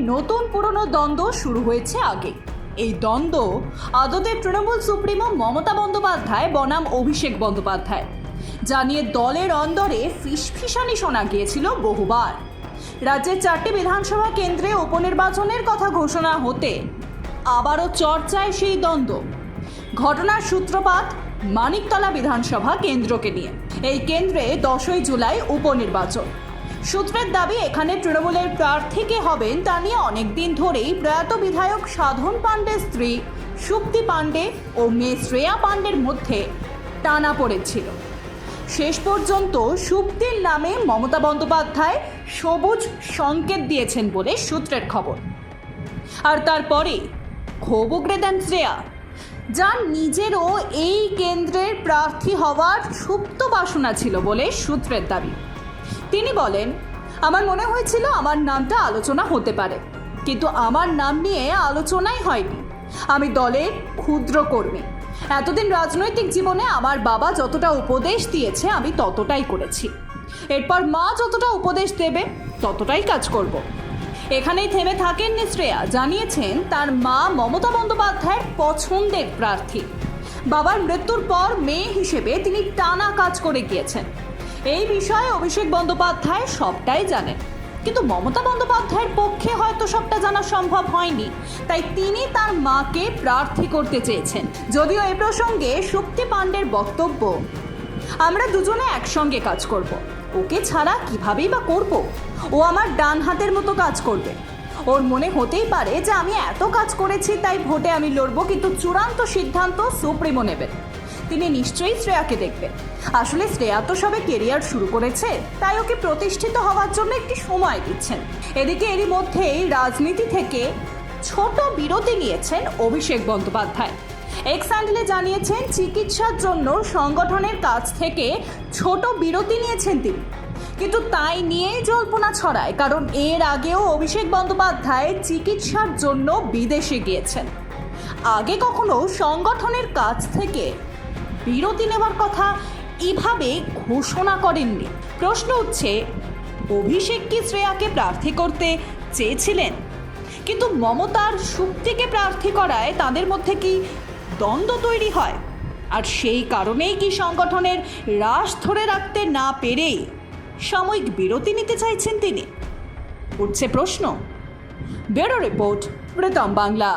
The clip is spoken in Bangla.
নতুন পুরনো দ্বন্দ্ব শুরু হয়েছে আগে। এই দ্বন্দ্ব আদতে তৃণমূল সুপ্রিমো মমতা বন্দ্যোপাধ্যায় বনাম অভিষেক বন্দ্যোপাধ্যায়, যা নিয়ে দলের অন্দরে ফিসফিসানি শোনা গিয়েছিল বহুবার। রাজ্যের 4টি বিধানসভা কেন্দ্রে উপনির্বাচনের কথা ঘোষণা হতে আবারও চর্চায় সেই দ্বন্দ্ব। ঘটনার সূত্রপাত মানিকতলা বিধানসভা কেন্দ্রকে নিয়ে। এই কেন্দ্রে 10ই জুলাই উপনির্বাচন। সূত্রের দাবি, এখানে তৃণমূলের প্রার্থীকে হবেন তা নিয়ে অনেকদিন ধরেই প্রয়াত বিধায়ক সাধন পাণ্ডের স্ত্রী সুপ্তি পাণ্ডে ও মেয়ে শ্রেয়া পাণ্ডের মধ্যে টানা পড়েছিল। শেষ পর্যন্ত সুপ্তির নামে মমতা বন্দ্যোপাধ্যায় সবুজ সংকেত দিয়েছেন বলে সূত্রের খবর। আর তারপরে ক্ষোভ উগরে দেন শ্রেয়া, যার নিজেরও এই কেন্দ্রের প্রার্থী হওয়ার সুপ্ত বাসনা ছিল বলে সূত্রের দাবি। তিনি বলেন, আমার মনে হয়েছিল আমার নামটা আলোচনা হতে পারে, কিন্তু আমার নাম নিয়ে আলোচনাই হয়নি। আমি দলের ক্ষুদ্র কর্মী। এতদিন রাজনৈতিক জীবনে আমার বাবা যতটা উপদেশ দিয়েছে আমি ততটাই করেছি। এরপর মা যতটা উপদেশ দেবে ততটাই কাজ করব। এখানেই থেমে থাকেননি শ্রেয়া, জানিয়েছেন তার মা মমতা বন্দ্যোপাধ্যায়ের পছন্দের প্রার্থী। বাবার মৃত্যুর পর মেয়ে হিসেবে তিনি টানা কাজ করে গিয়েছেন। এই বিষয়ে অভিষেক বন্দ্যোপাধ্যায় সবটাই জানেন, কিন্তু মমতা বন্দ্যোপাধ্যায়ের পক্ষে হয়তো সবটা জানা সম্ভব হয়নি, তাই তিনি তার মাকে প্রার্থী করতে চেয়েছেন। যদিও এ প্রসঙ্গে সুপ্তি পাণ্ডের বক্তব্য, আমরা দুজনে একসঙ্গে কাজ করব, ওকে ছাড়া কিভাবেই বা করব? ও আমার ডান হাতের মতো কাজ করবে। ওর মনে হতেই পারে যে আমি এত কাজ করেছি তাই ভোটে আমি লড়বো, কিন্তু চূড়ান্ত সিদ্ধান্ত সুপ্রিমো নেবেন। তিনি নিশ্চয়ই শ্রেয়াকে দেখবেন। আসলে শ্রেয়া তো সবে কেরিয়ার শুরু করেছে, তাই ওকে প্রতিষ্ঠিত হওয়ার জন্য একটি সময় দিচ্ছেন। এদিকে এরই মধ্যেই রাজনীতি থেকে ছোট বিরতি নিয়েছেন অভিষেক বন্দ্যোপাধ্যায়। এক্স হ্যান্ডেলে জানিয়েছেন, চিকিৎসার জন্য সংগঠনের কাছ থেকে ছোট বিরতি নিয়েছেন তিনি। কিন্তু তাই নিয়েই জল্পনা ছড়ায়, কারণ এর আগেও অভিষেক বন্দ্যোপাধ্যায় চিকিৎসার জন্য বিদেশে গিয়েছেন। আগে কখনো সংগঠনের কাছ থেকে বিরতি নেওয়ার কথা এভাবে ঘোষণা করেননি। প্রশ্ন উঠছে, অভিষেক কি শ্রেয়াকে প্রার্থী করতে চেয়েছিলেন, কিন্তু মমতার সুপ্তিকে প্রার্থী করায় তাদের মধ্যে কি দ্বন্দ্ব তৈরি হয়? আর সেই কারণেই কি সংগঠনের রাশ ধরে রাখতে না পেরেই সাময়িক বিরতি নিতে চাইছেন তিনি? উঠছে প্রশ্ন। ব্যুরো রিপোর্ট, প্রথম বাংলা।